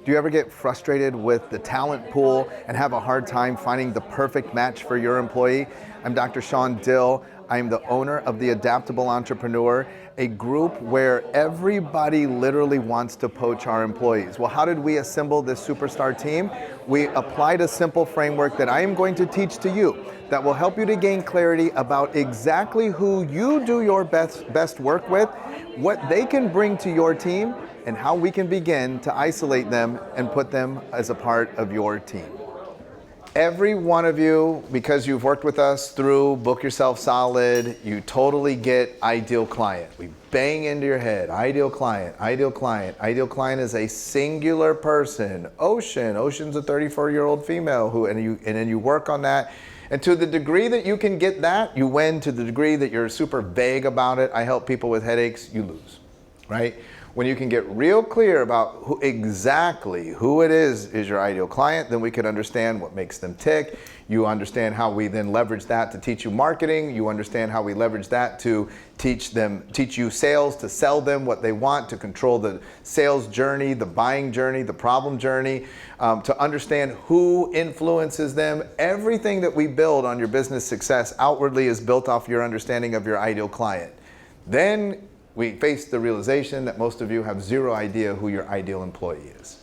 Do you ever get frustrated with the talent pool and have a hard time finding the perfect match for your employee? I'm Dr. Sean Dill. I'm the owner of The Adaptable Entrepreneur, a group where everybody literally wants to poach our employees. Well, how did we assemble this superstar team? We applied a simple framework that I am going to teach to you that will help you to gain clarity about exactly who you do your best work with, what they can bring to your team, and how we can begin to isolate them and put them as a part of your team. Every one of you, because you've worked with us through Book Yourself Solid, you totally get ideal client. We bang into your head, ideal client, ideal client. Ideal client is a singular person. Ocean's a 34-year-old female and then you work on that. And to the degree that you can get that, you win. To the degree that you're super vague about it, I help people with headaches, you lose, right? When you can get real clear about exactly who it is your ideal client, then we can understand what makes them tick. You understand how we then leverage that to teach you marketing. You understand how we leverage that to teach you sales, to sell them what they want, to control the sales journey, the buying journey, the problem journey, to understand who influences them. Everything that we build on your business success outwardly is built off your understanding of your ideal client. Then we face the realization that most of you have zero idea who your ideal employee is.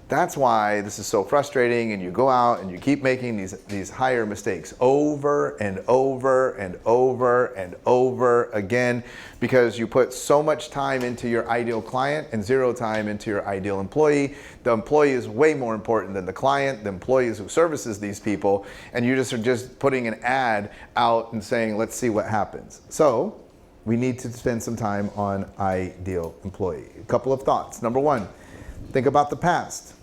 That's why this is so frustrating, and you go out and you keep making these higher mistakes over and over and over and over again because you put so much time into your ideal client and zero time into your ideal employee. The employee is way more important than the client, the employee is who services these people, and you are just putting an ad out and saying, let's see what happens. So we need to spend some time on ideal employee. A couple of thoughts. Number one, think about the past.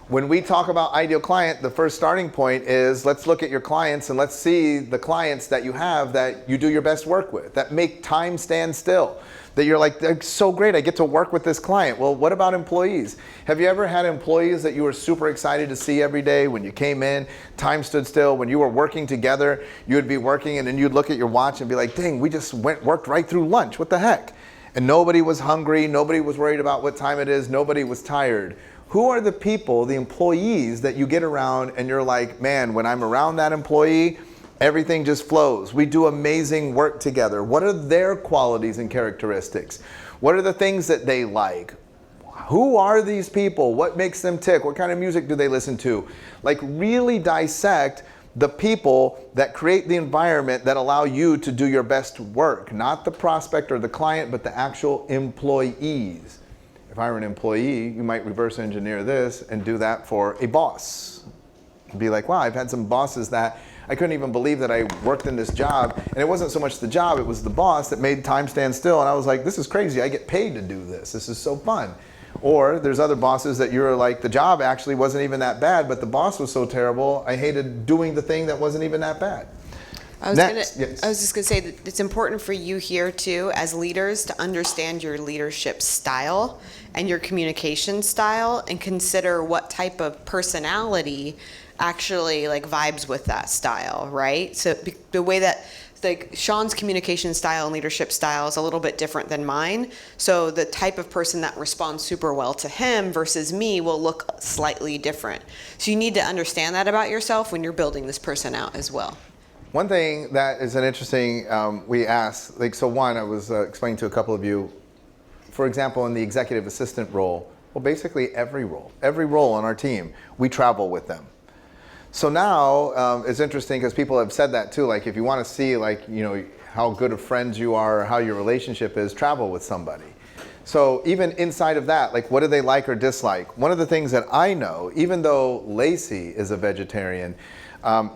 When we talk about ideal client, the first starting point is let's look at your clients and let's see the clients that you have that you do your best work with, that make time stand still, that you're like, that's so great, I get to work with this client. Well, what about employees? Have you ever had employees that you were super excited to see every day when you came in, time stood still, when you were working together, you would be working and then you'd look at your watch and be like, dang, we just worked right through lunch, what the heck? And nobody was hungry, nobody was worried about what time it is, nobody was tired. Who are the people, the employees that you get around and you're like, man, when I'm around that employee, everything just flows. We do amazing work together. What are their qualities and characteristics? What are the things that they like? Who are these people? What makes them tick? What kind of music do they listen to? Like really dissect the people that create the environment that allow you to do your best work. Not the prospect or the client, but the actual employees. If I were an employee, you might reverse engineer this and do that for a boss. Be like, wow, I've had some bosses that I couldn't even believe that I worked in this job. And it wasn't so much the job, it was the boss that made time stand still. And I was like, this is crazy. I get paid to do this. This is so fun. Or there's other bosses that you're like, the job actually wasn't even that bad, but the boss was so terrible, I hated doing the thing that wasn't even that bad. I was just going to say that it's important for you here too, as leaders, to understand your leadership style and your communication style, and consider what type of personality actually like vibes with that style, right? So the way that like Sean's communication style and leadership style is a little bit different than mine. So the type of person that responds super well to him versus me will look slightly different. So you need to understand that about yourself when you're building this person out as well. One thing that is an interesting, we asked, like, so one, I was explaining to a couple of you, for example, in the executive assistant role, well, basically every role on our team, we travel with them. So now it's interesting because people have said that too, like if you want to see like, you know, how good of friends you are or how your relationship is, travel with somebody. So even inside of that, like what do they like or dislike? One of the things that I know, even though Lacey is a vegetarian,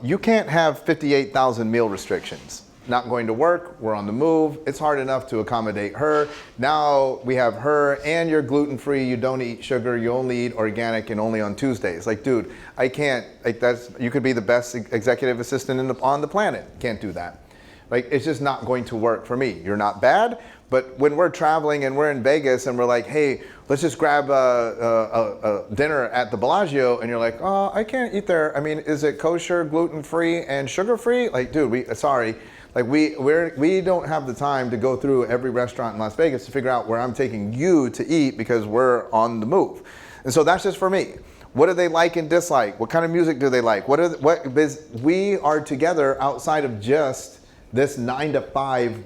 you can't have 58,000 meal restrictions. Not going to work, we're on the move, it's hard enough to accommodate her. Now we have her and you're gluten-free, you don't eat sugar, you only eat organic and only on Tuesdays. Like, dude, I can't, like you could be the best executive assistant on the planet. Can't do that. Like, it's just not going to work for me. You're not bad, but when we're traveling and we're in Vegas and we're like, hey, let's just grab a dinner at the Bellagio, and you're like, oh, I can't eat there. I mean, is it kosher, gluten-free, and sugar-free? Like, dude, sorry. Like we don't have the time to go through every restaurant in Las Vegas to figure out where I'm taking you to eat because we're on the move. And so that's just for me. What do they like and dislike? What kind of music do they like? We are together outside of just this 9 to 5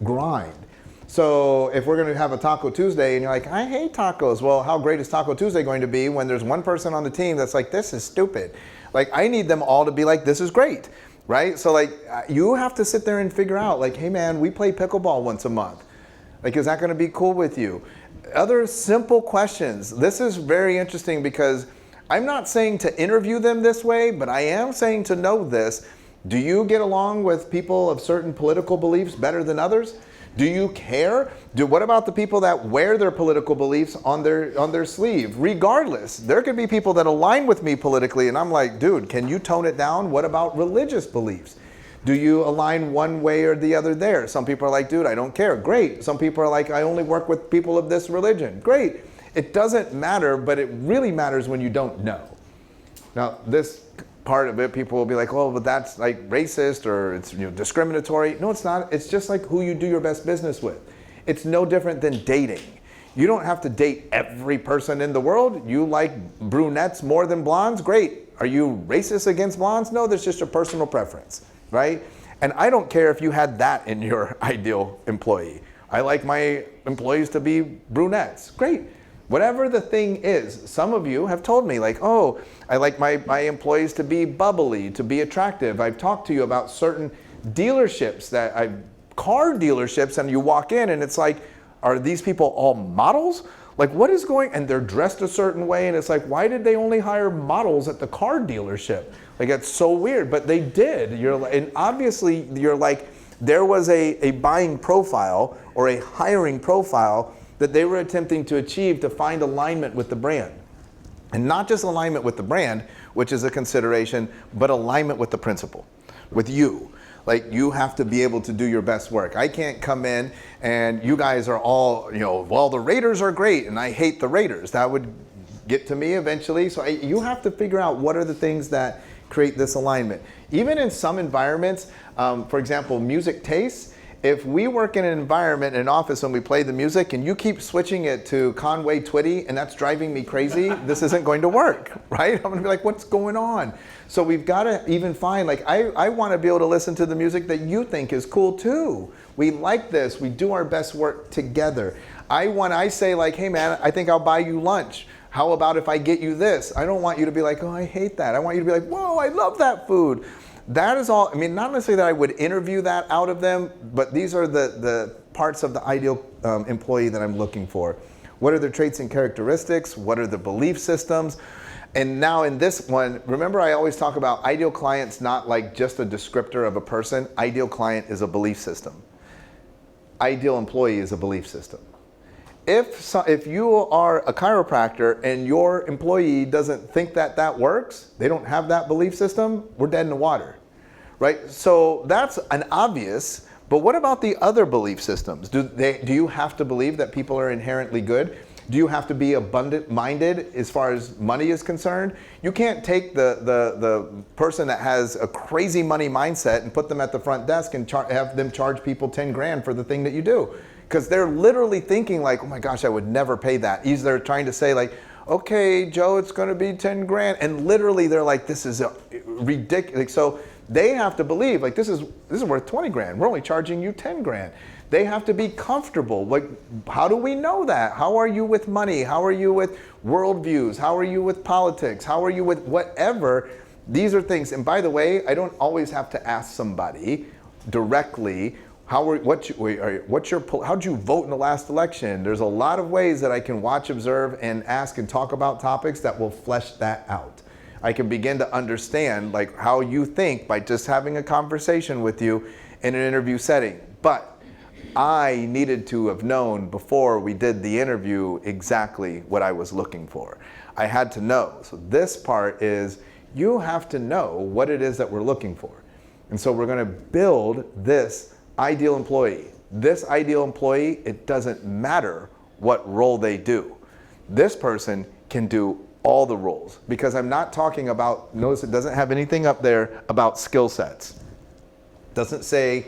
grind. So if we're going to have a Taco Tuesday and you're like, I hate tacos. Well, how great is Taco Tuesday going to be when there's one person on the team that's like, this is stupid. Like, I need them all to be like, this is great, right? So like, you have to sit there and figure out like, hey man, we play pickleball once a month. Like, is that going to be cool with you? Other simple questions. This is very interesting because I'm not saying to interview them this way, but I am saying to know this. Do you get along with people of certain political beliefs better than others? Do you care? What about the people that wear their political beliefs on their sleeve? Regardless, there could be people that align with me politically and I'm like, dude, can you tone it down? What about religious beliefs? Do you align one way or the other there? Some people are like, dude, I don't care. Great. Some people are like, I only work with people of this religion. Great. It doesn't matter, but it really matters when you don't know. Now, this part of it, people will be like, oh, but that's like racist or it's discriminatory. No, it's not. It's just like who you do your best business with. It's no different than dating. You don't have to date every person in the world. You like brunettes more than blondes? Great. Are you racist against blondes? No, that's just your personal preference, right? And I don't care if you had that in your ideal employee. I like my employees to be brunettes. Great. Whatever the thing is, some of you have told me like, oh, I like my employees to be bubbly, to be attractive. I've talked to you about certain dealerships car dealerships, and you walk in and it's like, are these people all models? Like what is going, and they're dressed a certain way and it's like, why did they only hire models at the car dealership? Like that's so weird, but they did. And obviously you're like, there was a buying profile or a hiring profile that they were attempting to achieve to find alignment with the brand. And not just alignment with the brand, which is a consideration, but alignment with the principle, with you. Like you have to be able to do your best work. I can't come in and you guys are all, well, the Raiders are great and I hate the Raiders. That would get to me eventually. So you have to figure out what are the things that create this alignment. Even in some environments, for example, music tastes, if we work in an environment, in an office, and we play the music and you keep switching it to Conway Twitty and that's driving me crazy, this isn't going to work, right? I'm gonna be like, what's going on? So we've gotta even find, like, I wanna be able to listen to the music that you think is cool too. We like this, we do our best work together. I say like, hey man, I think I'll buy you lunch. How about if I get you this? I don't want you to be like, oh, I hate that. I want you to be like, whoa, I love that food. That is all, not necessarily that I would interview that out of them, but these are the parts of the ideal employee that I'm looking for. What are their traits and characteristics? What are the belief systems? And now in this one, remember I always talk about ideal client's not like just a descriptor of a person. Ideal client is a belief system. Ideal employee is a belief system. If you are a chiropractor and your employee doesn't think that works, they don't have that belief system, we're dead in the water, right? So that's an obvious, but what about the other belief systems? Do you have to believe that people are inherently good? Do you have to be abundant-minded as far as money is concerned? You can't take the person that has a crazy money mindset and put them at the front desk and have them charge people 10 grand for the thing that you do. Because they're literally thinking like, oh my gosh, I would never pay that. Either they're trying to say like, okay, Joe, it's gonna be 10 grand. And literally they're like, this is ridiculous. So they have to believe like, this is worth 20 grand. We're only charging you 10 grand. They have to be comfortable. Like, how do we know that? How are you with money? How are you with worldviews? How are you with politics? How are you with whatever? These are things. And by the way, I don't always have to ask somebody directly, how'd you vote in the last election? There's a lot of ways that I can watch, observe, and ask and talk about topics that will flesh that out. I can begin to understand like how you think by just having a conversation with you in an interview setting. But I needed to have known before we did the interview exactly what I was looking for. I had to know. So this part is you have to know what it is that we're looking for. And so we're going to build this ideal employee. This ideal employee, it doesn't matter what role they do. This person can do all the roles because I'm not talking about, notice it doesn't have anything up there about skill sets. It doesn't say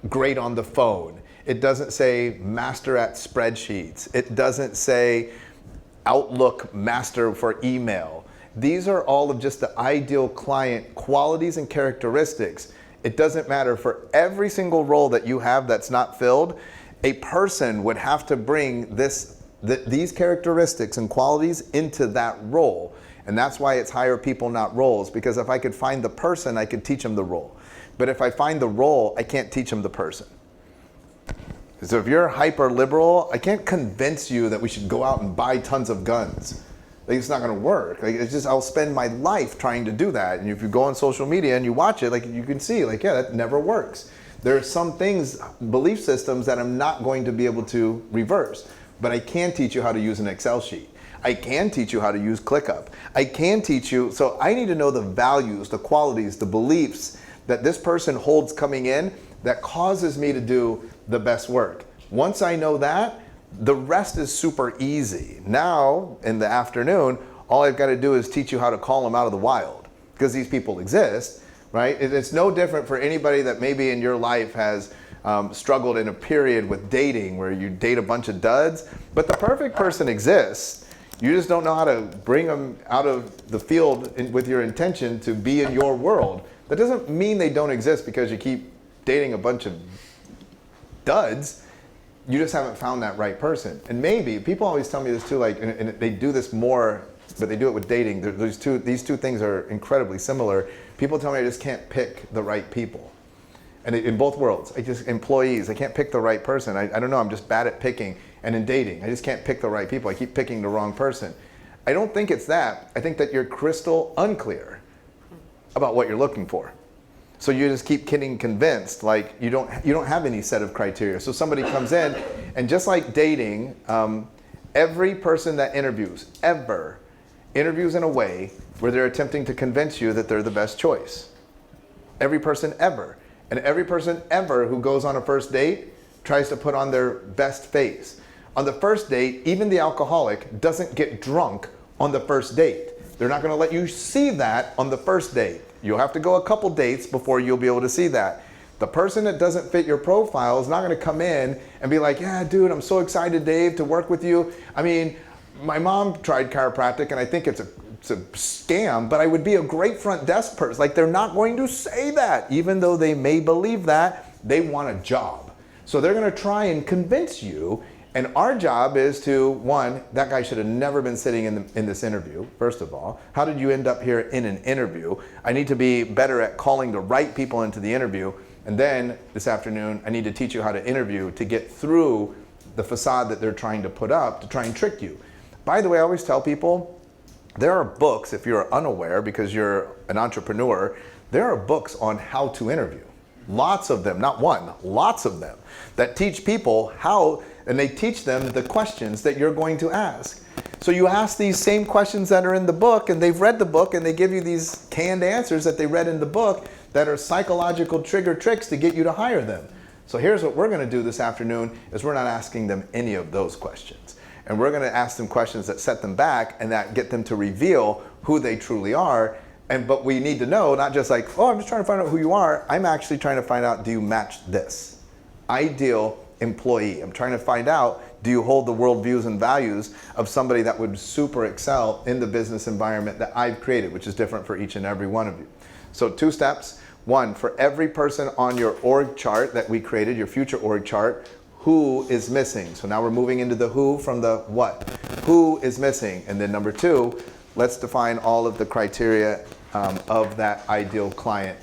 great on the phone. It doesn't say master at spreadsheets. It doesn't say Outlook master for email. These are all of just the ideal client qualities and characteristics. It doesn't matter, for every single role that you have that's not filled, a person would have to bring these characteristics and qualities into that role. And that's why it's hire people, not roles, because if I could find the person, I could teach them the role. But if I find the role, I can't teach them the person. So if you're hyper liberal, I can't convince you that we should go out and buy tons of guns. Like, it's not going to work. Like, it's just, I'll spend my life trying to do that. And if you go on social media and you watch it, like, you can see, like, yeah, that never works. There are some things, belief systems, that I'm not going to be able to reverse. But I can teach you how to use an Excel sheet. I can teach you how to use ClickUp. I can teach you, so I need to know the values, the qualities, the beliefs that this person holds coming in that causes me to do the best work. Once I know that, the rest is super easy. Now, in the afternoon, all I've got to do is teach you how to call them out of the wild, because these people exist, right? It's no different for anybody that maybe in your life has struggled in a period with dating where you date a bunch of duds, but the perfect person exists. You just don't know how to bring them out of the field with your intention to be in your world. That doesn't mean they don't exist because you keep dating a bunch of duds. You just haven't found that right person. And maybe, people always tell me this too, like, and they do this more, but they do it with dating. These two things are incredibly similar. People tell me I just can't pick the right people. And in both worlds, employees, I can't pick the right person. I don't know, I'm just bad at picking. And in dating, I just can't pick the right people. I keep picking the wrong person. I don't think it's that. I think that you're crystal unclear about what you're looking for. So you just keep getting convinced, like you don't have any set of criteria. So somebody comes in, and just like dating, every person that interviews in a way where they're attempting to convince you that they're the best choice. Every person ever. And every person ever who goes on a first date tries to put on their best face. On the first date, even the alcoholic doesn't get drunk on the first date. They're not going to let you see that on the first date. You'll have to go a couple dates before you'll be able to see that. The person that doesn't fit your profile is not going to come in and be like, yeah, dude, I'm so excited, Dave, to work with you. I mean, my mom tried chiropractic and I think it's a scam, but I would be a great front desk person. Like, they're not going to say that. Even though they may believe that, they want a job. So they're going to try and convince you. And our job is to, one, that guy should have never been sitting in this interview, first of all. How did you end up here in an interview? I need to be better at calling the right people into the interview. And then this afternoon, I need to teach you how to interview to get through the facade that they're trying to put up to try and trick you. By the way, I always tell people, there are books, if you're unaware because you're an entrepreneur, there are books on how to interview. Lots of them, not one, lots of them, that teach people how, and they teach them the questions that you're going to ask. So you ask these same questions that are in the book, and they've read the book, and they give you these canned answers that they read in the book that are psychological trigger tricks to get you to hire them. So here's what we're going to do this afternoon, is we're not asking them any of those questions. And we're going to ask them questions that set them back and that get them to reveal who they truly are. But we need to know, not just like, oh, I'm just trying to find out who you are. I'm actually trying to find out, do you match this? Ideal employee. I'm trying to find out, do you hold the worldviews and values of somebody that would super excel in the business environment that I've created, which is different for each and every one of you. So 2 steps. 1, for every person on your org chart that we created, your future org chart, who is missing? So now we're moving into the who from the what. Who is missing? And then number 2, let's define all of the criteria of that ideal client.